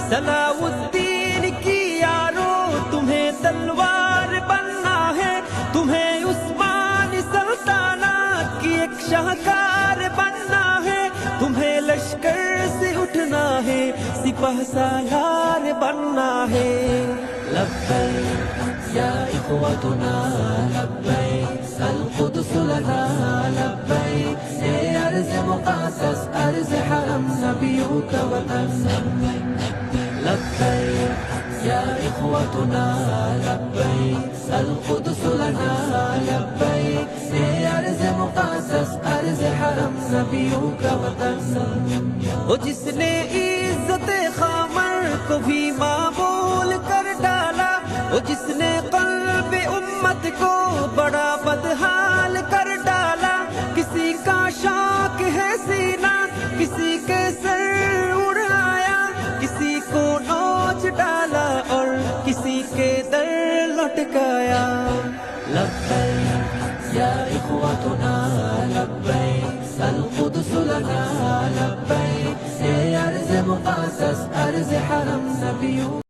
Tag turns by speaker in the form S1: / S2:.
S1: صلاح الدین کی یارو تمہیں تلوار بننا ہے، تمہیں عثمان سلطنت کی ایک شاہکار بننا ہے، تمہیں لشکر سے اٹھنا ہے، سپہ سالار بننا ہے۔ لبیک یا اخوتنا لبیک القدس لنا لبیک، اے ارض مقدس ارض حرم نبیوں کا وطن۔ لبیک یا اخوتنا لبیک القدس لنا لبیک، اے ارض مقدس ارض حرم نبیوں کا وطن۔ وہ جس نے عزت خامر کو بھی معمول کر ڈالا، وہ جس نے قلب امت کو بڑا بدحال کر ڈالا، کسی کا شوق ہے سینہ کسی کے سر اڑایا، کسی کو نوچ ڈالا اور کسی کے در لٹکایا۔ لبیک یا اخوتنا لبیک القدس لنا لبیک، اے ارض مقدس ارض حرم نبیوں